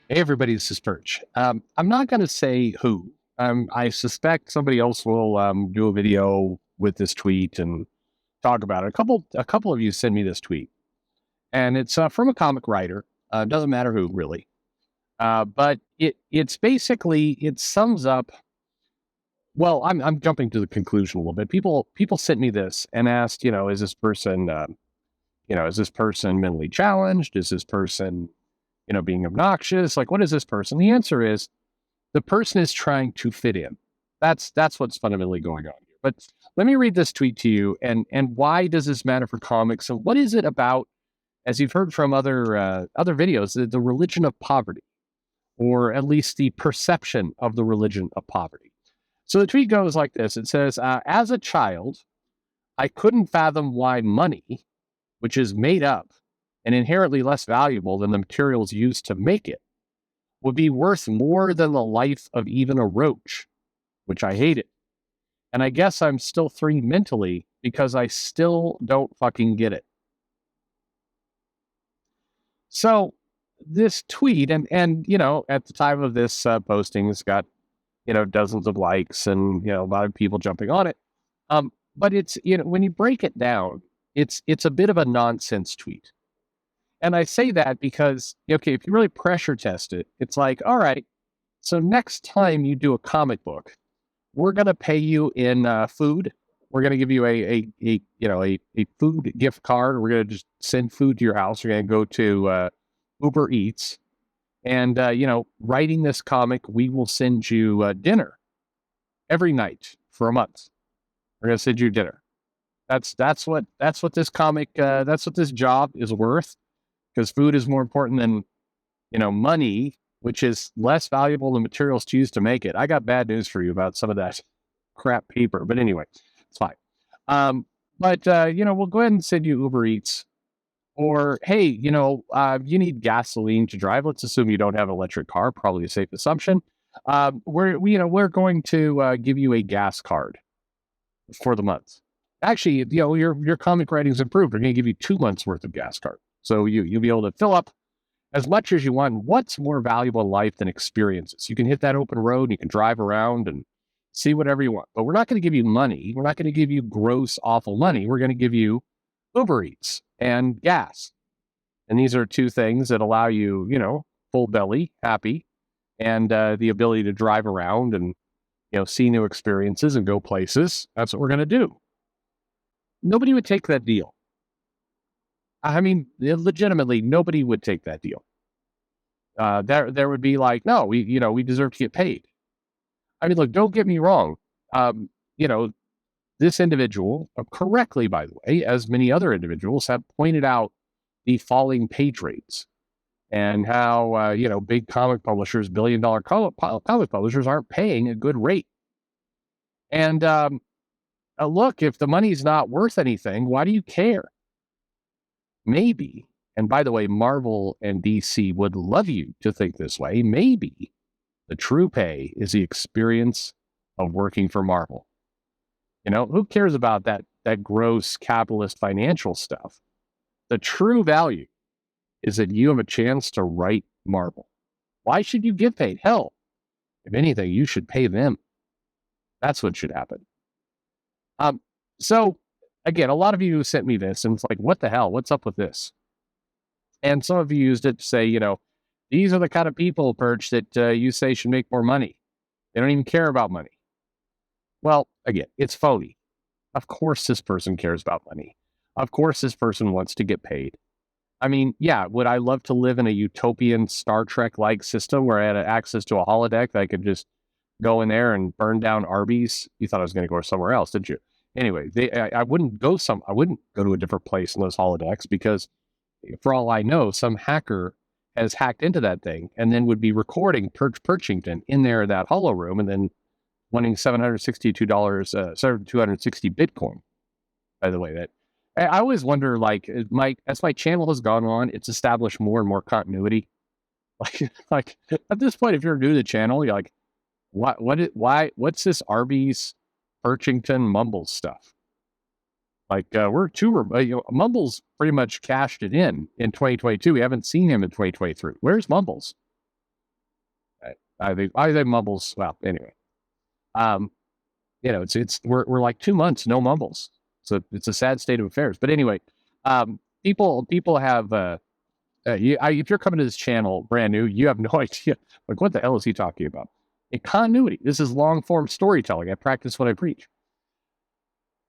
Hey everybody, this is Perch. I'm not going to say who. I suspect somebody else will do a video with this tweet and talk about it. A couple of you send me this tweet, and it's from a comic writer. Doesn't matter who really, but it's basically it sums up. Well, I'm jumping to the conclusion a little bit. People sent me this and asked, is this person, is this person mentally challenged? Is this person, being obnoxious? Like, what is this person? The answer is the person is trying to fit in. That's what's fundamentally going on here. But let me read this tweet to you, and why does this matter for comics? And what is it about? As you've heard from other videos, the religion of poverty, or at least the perception of the religion of poverty. So the tweet goes like this: It says, "As a child, I couldn't fathom why money, which is made up and inherently less valuable than the materials used to make it, would be worth more than the life of even a roach, which I hated. And I guess I'm still 3 mentally because I still don't fucking get it." So this tweet, and at the time of this posting, it's got, dozens of likes and, a lot of people jumping on it. But it's, when you break it down, it's a bit of a nonsense tweet. And I say that because, okay, if you really pressure test it, it's like, all right, so next time you do a comic book, we're going to pay you in food. We're going to give you a food gift card. We're going to just send food to your house. We're going to go to Uber Eats. And, writing this comic, we will send you dinner every night for a month. We're going to send you dinner. That's what this comic, that's what this job is worth, because food is more important than, money, which is less valuable than materials to use to make it. I got bad news for you about some of that crap paper, but anyway, it's fine. But we'll go ahead and send you Uber Eats. Or, hey, you need gasoline to drive. Let's assume you don't have an electric car, probably a safe assumption. We're going to give you a gas card for the month. Actually, your comic writing's improved. We're going to give you 2 months worth of gas card. So you'll be able to fill up as much as you want. What's more valuable in life than experiences? You can hit that open road and you can drive around and see whatever you want. But we're not going to give you money. We're not going to give you gross, awful money. We're going to give you Uber Eats and gas. And these are 2 things that allow you, full belly, happy, and the ability to drive around and, see new experiences and go places. That's what we're going to do. Nobody would take that deal. I mean, legitimately, nobody would take that deal. There would be like, no, we deserve to get paid. I mean, look, don't get me wrong. This individual, correctly, by the way, as many other individuals have pointed out the falling page rates and how, big comic publishers, billion-dollar comic publishers aren't paying a good rate. And look, if the money's not worth anything, why do you care? Maybe, and by the way, Marvel and DC would love you to think this way, maybe the true pay is the experience of working for Marvel. Who cares about that gross capitalist financial stuff? The true value is that you have a chance to write Marvel. Why should you get paid? Hell, if anything, you should pay them. That's what should happen. So again, a lot of you sent me this, and it's like, what the hell? What's up with this? And some of you used it to say, these are the kind of people, Perch, that you say should make more money. They don't even care about money. Well, again, it's phony. Of course this person cares about money. Of course this person wants to get paid. I mean, yeah, would I love to live in a utopian Star Trek-like system where I had access to a holodeck that I could just go in there and burn down Arby's? You thought I was going to go somewhere else, didn't you? Anyway, I wouldn't go to a different place in those holodecks because, for all I know, some hacker has hacked into that thing and then would be recording Perchington in there in that holo room and then wanting $260 Bitcoin. By the way, that I always wonder, like, as my channel has gone on, it's established more and more continuity. Like at this point, if you're new to the channel, you're like, what's this Arby's Perchington Mumbles stuff? Like, Mumbles pretty much cashed it in 2022. We haven't seen him in 2023. Where's Mumbles? I think mumbles. Well, anyway, um, we're like 2 months no mumbles. So it's a sad state of affairs. But anyway, people have if you're coming to this channel brand new, you have no idea. Like, what the hell is he talking about? A continuity. This is long form storytelling. I practice what I preach.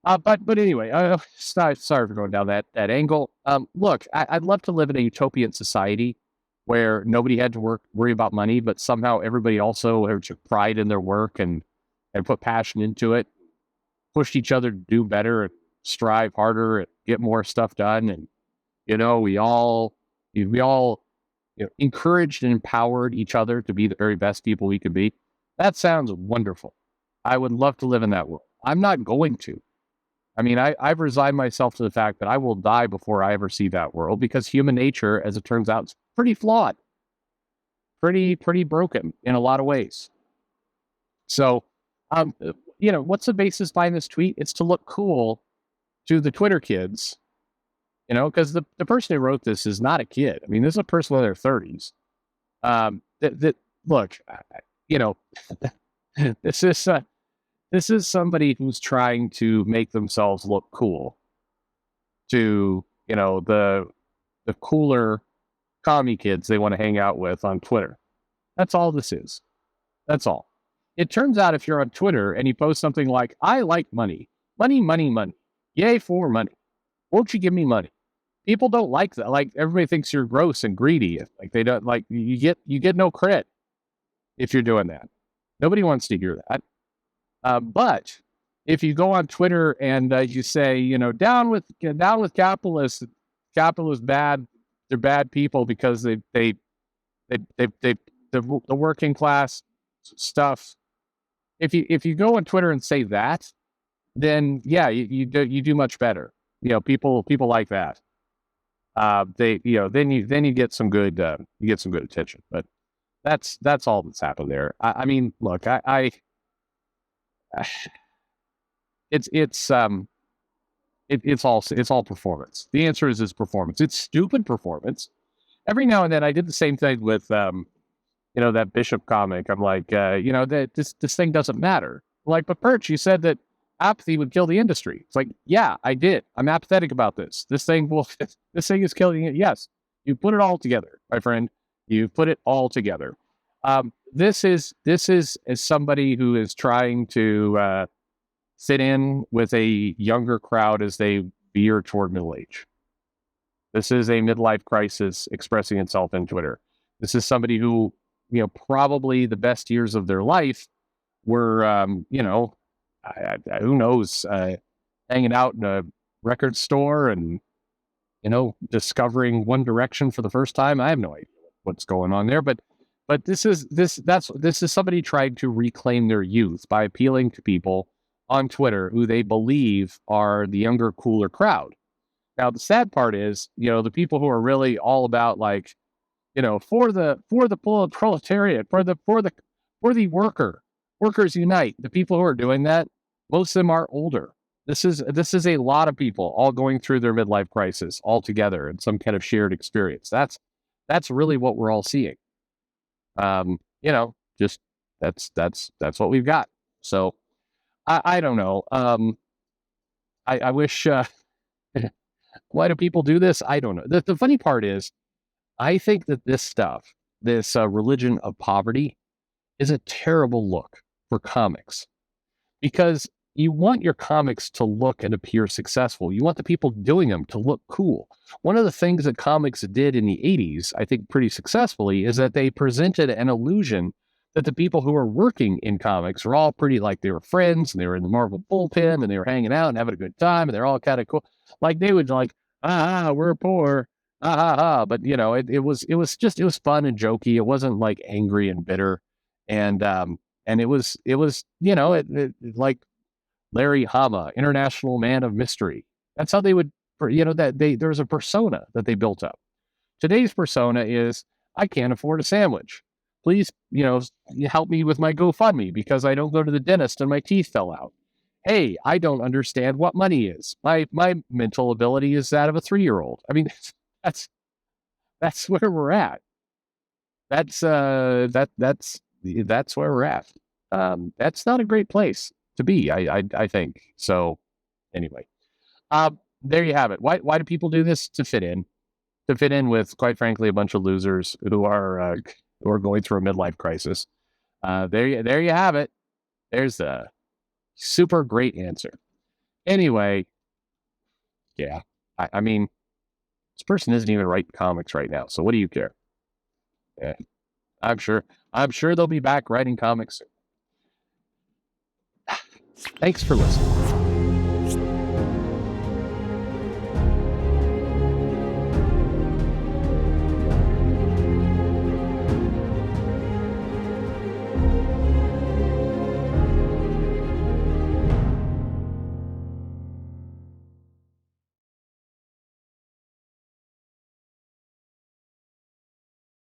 But anyway, sorry for going down that angle. Look, I'd love to live in a utopian society where nobody had to worry about money, but somehow everybody also took pride in their work and put passion into it, pushed each other to do better, and strive harder, and get more stuff done. And we all encouraged and empowered each other to be the very best people we could be. That sounds wonderful. I would love to live in that world. I'm not going to. I mean, I've resigned myself to the fact that I will die before I ever see that world, because human nature, as it turns out, is pretty flawed, pretty broken in a lot of ways. So, what's the basis behind this tweet? It's to look cool to the Twitter kids, because the person who wrote this is not a kid. I mean, this is a person in their 30s. That look, this is this is somebody who's trying to make themselves look cool to, the cooler commie kids they want to hang out with on Twitter. That's all this is. That's all. It turns out if you're on Twitter and you post something like, I like money, money, money, money, yay for money. Won't you give me money? People don't like that. Like, everybody thinks you're gross and greedy. Like, they don't like, you get no credit if you're doing that. Nobody wants to hear that. But if you go on Twitter and you say, down with capitalists, capitalists bad, they're bad people because they the working class stuff. If you go on Twitter and say that, then yeah, you do much better. People like that. Then you get some good attention. But that's all that's happened there. I mean, look, it's all performance. The answer is performance. It's stupid performance. Every now and then, I did the same thing with that Bishop comic. I'm like, that this thing doesn't matter. Like, but Perch, you said that apathy would kill the industry. It's like, yeah, I did. I'm apathetic about this. This thing is killing it. Yes, you put it all together, my friend. You put it all together. This is as somebody who is trying to fit in with a younger crowd as they veer toward middle age. This is a midlife crisis expressing itself in Twitter. This is somebody who, probably the best years of their life were, who knows, hanging out in a record store and, discovering One Direction for the first time. I have no idea what's going on there, but this is somebody trying to reclaim their youth by appealing to people on Twitter who they believe are the younger, cooler crowd. Now, the sad part is, the people who are really all about, like, for the proletariat, for the workers unite. The people who are doing that, most of them are older. This is a lot of people all going through their midlife crisis all together in some kind of shared experience. That's really what we're all seeing. Just that's what we've got. So I don't know. I wish. Why do people do this? I don't know. The funny part is, I think that this stuff, this religion of poverty, is a terrible look for comics, because you want your comics to look and appear successful. You want the people doing them to look cool. One of the things that comics did in the 80s, I think pretty successfully, is that they presented an illusion that the people who were working in comics were all pretty, like, they were friends and they were in the Marvel bullpen and they were hanging out and having a good time and they're all kind of cool. Like, they would like, we're poor. But it was fun and jokey. It wasn't like angry and bitter. And it was like Larry Hama, International Man of Mystery. That's how they would, there was a persona that they built up. Today's persona is, I can't afford a sandwich. Please, help me with my GoFundMe because I don't go to the dentist and my teeth fell out. Hey, I don't understand what money is. My mental ability is that of a 3-year-old. I mean, that's where we're at. That's that's where we're at. That's not a great place to be. I think so. Anyway, there you have it. Why do people do this? To fit in. To fit in with, quite frankly, a bunch of losers who are going through a midlife crisis. There you have it. There's a super great answer. Anyway, yeah. I mean, this person isn't even writing comics right now, so what do you care? Yeah, I'm sure. I'm sure they'll be back writing comics. Thanks for listening.